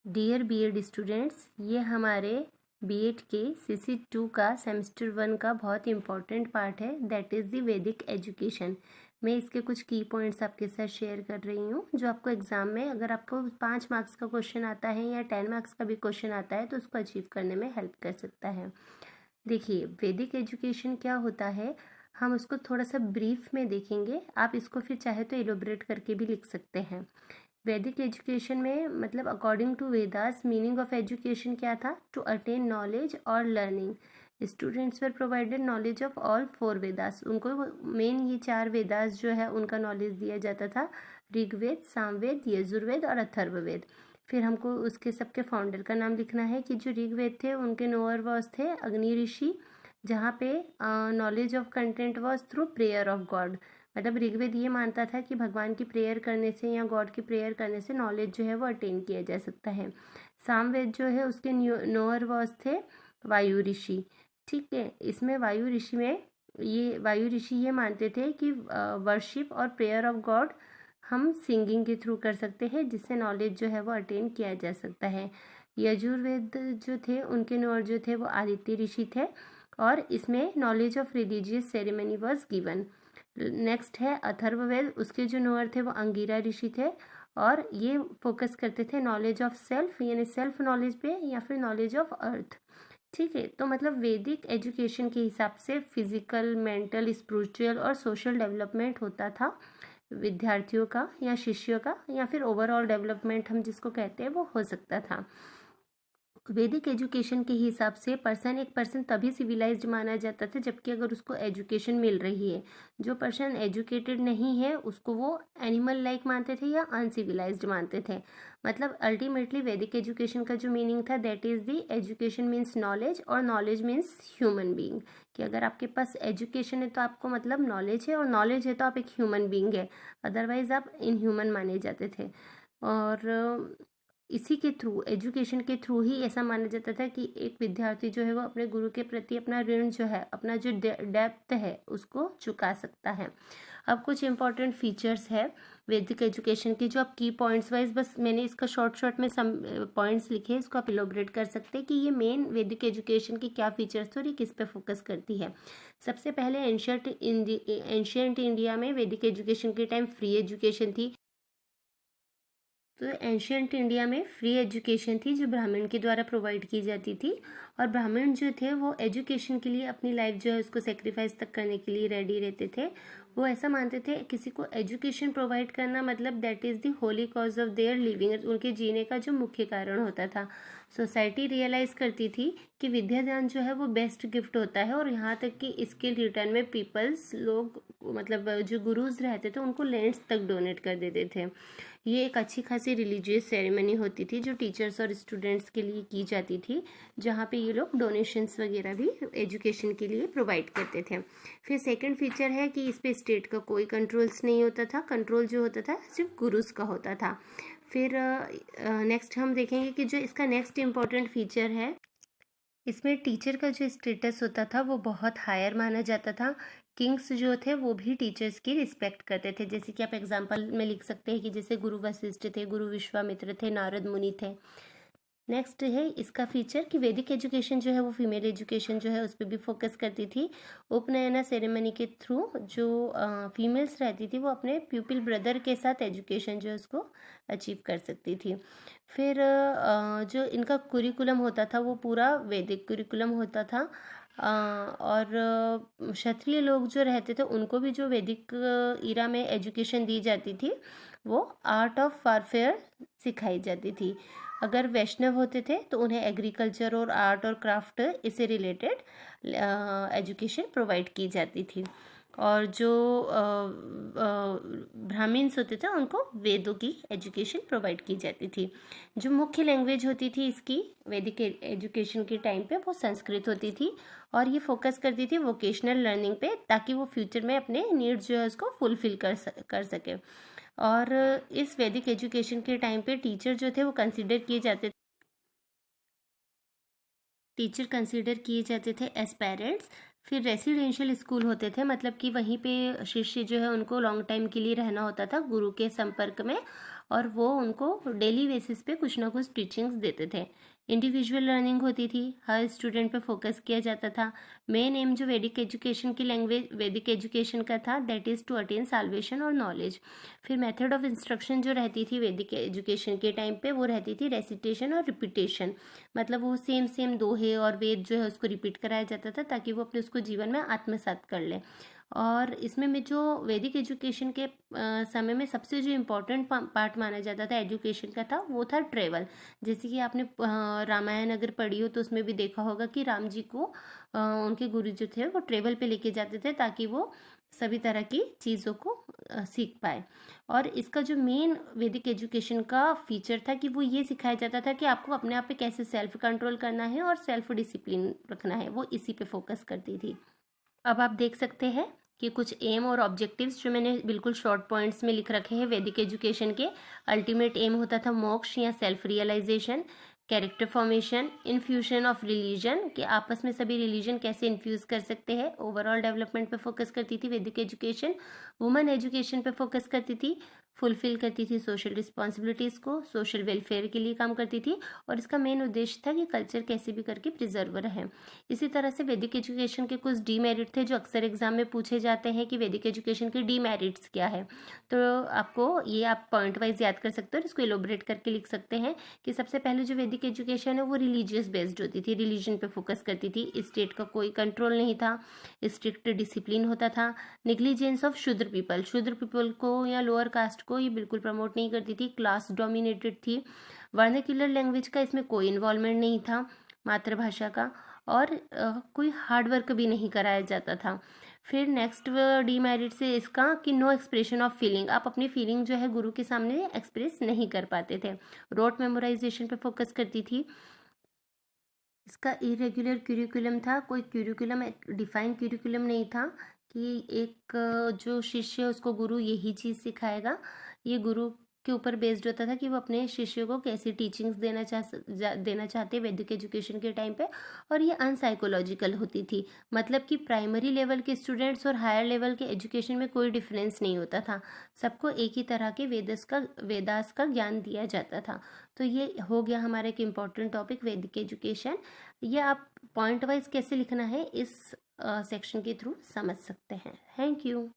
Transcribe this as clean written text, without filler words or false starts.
Dear BEd students, ये हमारे BEd के CC2 का सेमेस्टर 1 का बहुत इंपॉर्टेंट पार्ट है, दैट इज़ द वैदिक एजुकेशन। मैं इसके कुछ की पॉइंट्स आपके साथ शेयर कर रही हूँ जो आपको एग्जाम में, अगर आपको 5 मार्क्स का क्वेश्चन आता है या 10 मार्क्स का भी क्वेश्चन आता है तो उसको अचीव करने में हेल्प कर सकता है। देखिए, वैदिक एजुकेशन क्या होता है, हम उसको थोड़ा सा ब्रीफ में देखेंगे। आप इसको फिर चाहे तो एलोबरेट करके भी लिख सकते हैं। वैदिक एजुकेशन में मतलब according to Vedas meaning of education क्या था? टू अटेन नॉलेज और learning. Students were provided knowledge of all 4 Vedas. उनको मेन ये 4 वेदास जो है उनका नॉलेज दिया जाता था, ऋग्वेद, सामवेद, यजुर्वेद और अथर्ववेद। फिर हमको उसके सबके फाउंडर का नाम लिखना है कि जो ऋग्वेद थे उनके नोअर वॉज थे अग्नि ऋषि, जहाँ पे knowledge of content was through prayer of God. मतलब ऋग्वेद ये मानता था कि भगवान की प्रेयर करने से या गॉड की प्रेयर करने से नॉलेज जो है वो अटेन किया जा सकता है। सामवेद जो है उसके नोअर वॉज थे वायु ऋषि। ठीक है, इसमें वायु ऋषि ये मानते थे कि वर्शिप और प्रेयर ऑफ गॉड हम सिंगिंग के थ्रू कर सकते हैं, जिससे नॉलेज जो है वो अटेन किया जा सकता है। यजुर्वेद जो थे उनके नोअर जो थे वो आदित्य ऋषि थे और इसमें knowledge of religious ceremony was given. Next है अथर्ववेद, उसके जो नोअर थे वो अंगिरा ऋषि थे और ये फोकस करते थे नॉलेज ऑफ सेल्फ, यानी सेल्फ नॉलेज पे या फिर नॉलेज ऑफ अर्थ। ठीक है, तो मतलब वैदिक एजुकेशन के हिसाब से फिजिकल, मेंटल, स्पिरिचुअल और सोशल डेवलपमेंट होता था विद्यार्थियों का या शिष्यों का, या फिर ओवरऑल डेवलपमेंट हम जिसको कहते हैं वो हो सकता था। वैदिक एजुकेशन के हिसाब से एक पर्सन तभी सिविलाइज्ड माना जाता था जबकि अगर उसको एजुकेशन मिल रही है। जो पर्सन एजुकेटेड नहीं है उसको वो एनिमल लाइक मानते थे या अनसिविलाइज्ड मानते थे। मतलब अल्टीमेटली वैदिक एजुकेशन का जो मीनिंग था that is the education means knowledge और नॉलेज मीन्स ह्यूमन बीइंग, कि अगर आपके पास एजुकेशन है तो आपको मतलब नॉलेज है और नॉलेज है तो आप एक ह्यूमन बीइंग है, अदरवाइज आप इनह्यूमन माने जाते थे। और इसी के थ्रू, एजुकेशन के थ्रू ही ऐसा माना जाता था कि एक विद्यार्थी जो है वो अपने गुरु के प्रति अपना ऋण जो है, अपना जो डेप्थ है उसको चुका सकता है। अब कुछ इंपॉर्टेंट फीचर्स है वैदिक एजुकेशन की जो आप की पॉइंट्स वाइज, बस मैंने इसका शॉर्ट में सम पॉइंट्स लिखे हैं, इसको आप इलोबरेट कर सकते हैं कि ये मेन वैदिक एजुकेशन की क्या फीचर्स थे और ये किस पे फोकस करती है। सबसे पहले एंशियंट इंडिया में वैदिक एजुकेशन के टाइम फ्री एजुकेशन थी। तो एंशियंट इंडिया में फ्री एजुकेशन थी जो ब्राह्मण के द्वारा प्रोवाइड की जाती थी, और ब्राह्मण जो थे वो एजुकेशन के लिए अपनी लाइफ जो है उसको सेक्रीफाइस तक करने के लिए रेडी रहते थे। वो ऐसा मानते थे किसी को एजुकेशन प्रोवाइड करना मतलब that is the Holi cause of their living, उनके जीने का जो मुख्य कारण होता था। सोसाइटी रियलाइज़ करती थी कि विद्या दान जो है वो बेस्ट गिफ्ट होता है, और यहाँ तक कि इसके रिटर्न में पीपल्स लोग मतलब जो गुरुज रहते थे उनको लैंड्स तक डोनेट कर देते थे। ये एक अच्छी खासी रिलीजियस सेरेमनी होती थी जो टीचर्स और स्टूडेंट्स के लिए की जाती थी, जहाँ पे ये लोग डोनेशंस वगैरह भी एजुकेशन के लिए प्रोवाइड करते थे। फिर सेकंड फीचर है कि इस पे स्टेट का कोई कंट्रोल्स नहीं होता था, कंट्रोल जो होता था सिर्फ गुरुज का होता था। फिर नेक्स्ट हम देखेंगे कि जो इसका नेक्स्ट इम्पॉर्टेंट फीचर है, इसमें टीचर का जो स्टेटस होता था वो बहुत हायर माना जाता था। किंग्स जो थे वो भी टीचर्स की रिस्पेक्ट करते थे, जैसे कि आप एग्जांपल में लिख सकते हैं कि जैसे गुरु वशिष्ठ थे, गुरु विश्वामित्र थे, नारद मुनि थे। नेक्स्ट है इसका फीचर कि वैदिक एजुकेशन जो है वो फीमेल एजुकेशन जो है उस पर भी फोकस करती थी। उपनयना सेरेमनी के थ्रू जो फीमेल्स रहती थी वो अपने प्यूपिल ब्रदर के साथ एजुकेशन जो है उसको अचीव कर सकती थी। फिर जो इनका कुरिकुलम होता था वो पूरा वैदिक कुरिकुलम होता था। और क्षत्रिय लोग जो रहते थे उनको भी जो वैदिक इरा में एजुकेशन दी जाती थी वो आर्ट ऑफ वारफेयर सिखाई जाती थी। अगर वैष्णव होते थे तो उन्हें एग्रीकल्चर और आर्ट और क्राफ्ट इससे रिलेटेड एजुकेशन प्रोवाइड की जाती थी, और जो ब्राह्मण्स होते थे उनको वेदों की एजुकेशन प्रोवाइड की जाती थी। जो मुख्य लैंग्वेज होती थी इसकी वैदिक एजुकेशन के टाइम पे वो संस्कृत होती थी, और ये फोकस करती थी वोकेशनल लर्निंग पे ताकि वो फ्यूचर में अपने नीड्स जो है उसको फुलफिल कर सके। और इस वैदिक एजुकेशन के टाइम पे टीचर जो थे वो टीचर कंसीडर किए जाते थे एज पेरेंट्स। फिर रेसिडेंशियल स्कूल होते थे, मतलब कि वहीं पे शिष्य जो है उनको लॉन्ग टाइम के लिए रहना होता था गुरु के संपर्क में, और वो उनको डेली बेसिस पे कुछ ना कुछ टीचिंग्स देते थे। इंडिविजुअल लर्निंग होती थी, हर स्टूडेंट पे फोकस किया जाता था। मेन एम जो वैदिक एजुकेशन की लैंग्वेज वैदिक एजुकेशन का था, that is to attain salvation और नॉलेज। फिर मेथड ऑफ इंस्ट्रक्शन जो रहती थी वैदिक एजुकेशन के टाइम पे, वो रहती थी रेसिटेशन और रिपीटेशन। मतलब वो सेम दोहे और वेद जो है उसको रिपीट कराया जाता था ताकि वो अपने उसको जीवन में आत्मसात कर ले। और इसमें में जो वैदिक एजुकेशन के समय में सबसे जो इम्पोर्टेंट पार्ट माना जाता था एजुकेशन का था, वो था ट्रेवल। जैसे कि आपने रामायण अगर पढ़ी हो तो उसमें भी देखा होगा कि राम जी को उनके गुरु जो थे वो ट्रेवल पे लेके जाते थे ताकि वो सभी तरह की चीज़ों को सीख पाए। और इसका जो मेन वैदिक एजुकेशन का फीचर था कि वो ये सिखाया जाता था कि आपको अपने आप पे कैसे सेल्फ कंट्रोल करना है और सेल्फ डिसिप्लिन रखना है, वो इसी पे फोकस करती थी। अब आप देख सकते हैं कि कुछ एम और ऑब्जेक्टिव्स जो मैंने बिल्कुल शॉर्ट पॉइंट्स में लिख रखे हैं वैदिक एजुकेशन के। अल्टीमेट एम होता था मोक्ष या self realisation, character formation, infusion of religion कि आपस में सभी रिलीजन कैसे इन्फ्यूज कर सकते हैं। ओवरऑल डेवलपमेंट पे फोकस करती थी वैदिक एजुकेशन। वुमेन एजुकेशन पे फोकस करती थी, फुलफिल करती थी सोशल रिस्पॉन्सिबिलिटीज़ को, सोशल वेलफेयर के लिए काम करती थी। और इसका मेन उद्देश्य था कि कल्चर कैसे भी करके प्रिजर्व रहे। इसी तरह से वैदिक एजुकेशन के कुछ डीमेरिट थे जो अक्सर एग्जाम में पूछे जाते हैं कि वैदिक एजुकेशन के डीमेरिट्स क्या है। तो आपको ये आप पॉइंट वाइज याद कर सकते हो और इसको इलोबरेट करके लिख सकते हैं कि सबसे पहले जो वैदिक एजुकेशन है वो रिलीजियस बेस्ड होती थी, रिलीजन पे फोकस करती थी। स्टेट का कोई कंट्रोल नहीं था, स्ट्रिक्ट डिसिप्लिन होता था। निग्लिजेंस ऑफ शूद्र पीपल को या लोअर कास्ट को ये बिल्कुल प्रमोट नहीं करती थी, क्लास डोमिनेटेड थी। वर्नाक्युलर लैंग्वेज का इसमें कोई इन्वॉल्वमेंट नहीं था, मातृभाषा का। और कोई हार्ड वर्क भी नहीं कराया जाता था। फिर नेक्स्ट डीमेरिट से इसका कि नो एक्सप्रेशन ऑफ फीलिंग, आप अपनी फीलिंग जो है गुरु के सामने एक्सप्रेस नहीं कर पाते थे। रोट मेमोराइजेशन पे फोकस करती थी। इसका इरेगुलर क्यूरिकुलम था, कोई क्यूरिकुलम डिफाइन क्यूरिकुलम नहीं था कि एक जो शिष्य है उसको गुरु यही चीज़ सिखाएगा। ये गुरु के ऊपर बेस्ड होता था कि वो अपने शिष्यों को कैसी टीचिंग्स देना चाहते वैदिक एजुकेशन के टाइम पे। और ये अनसाइकोलॉजिकल होती थी, मतलब कि प्राइमरी लेवल के स्टूडेंट्स और हायर लेवल के एजुकेशन में कोई डिफरेंस नहीं होता था, सबको एक ही तरह के वेदास का ज्ञान दिया जाता था। तो ये हो गया हमारा एक इम्पॉर्टेंट टॉपिक वैदिक एजुकेशन। ये आप पॉइंट वाइज कैसे लिखना है इस सेक्शन के थ्रू समझ सकते हैं। Thank you.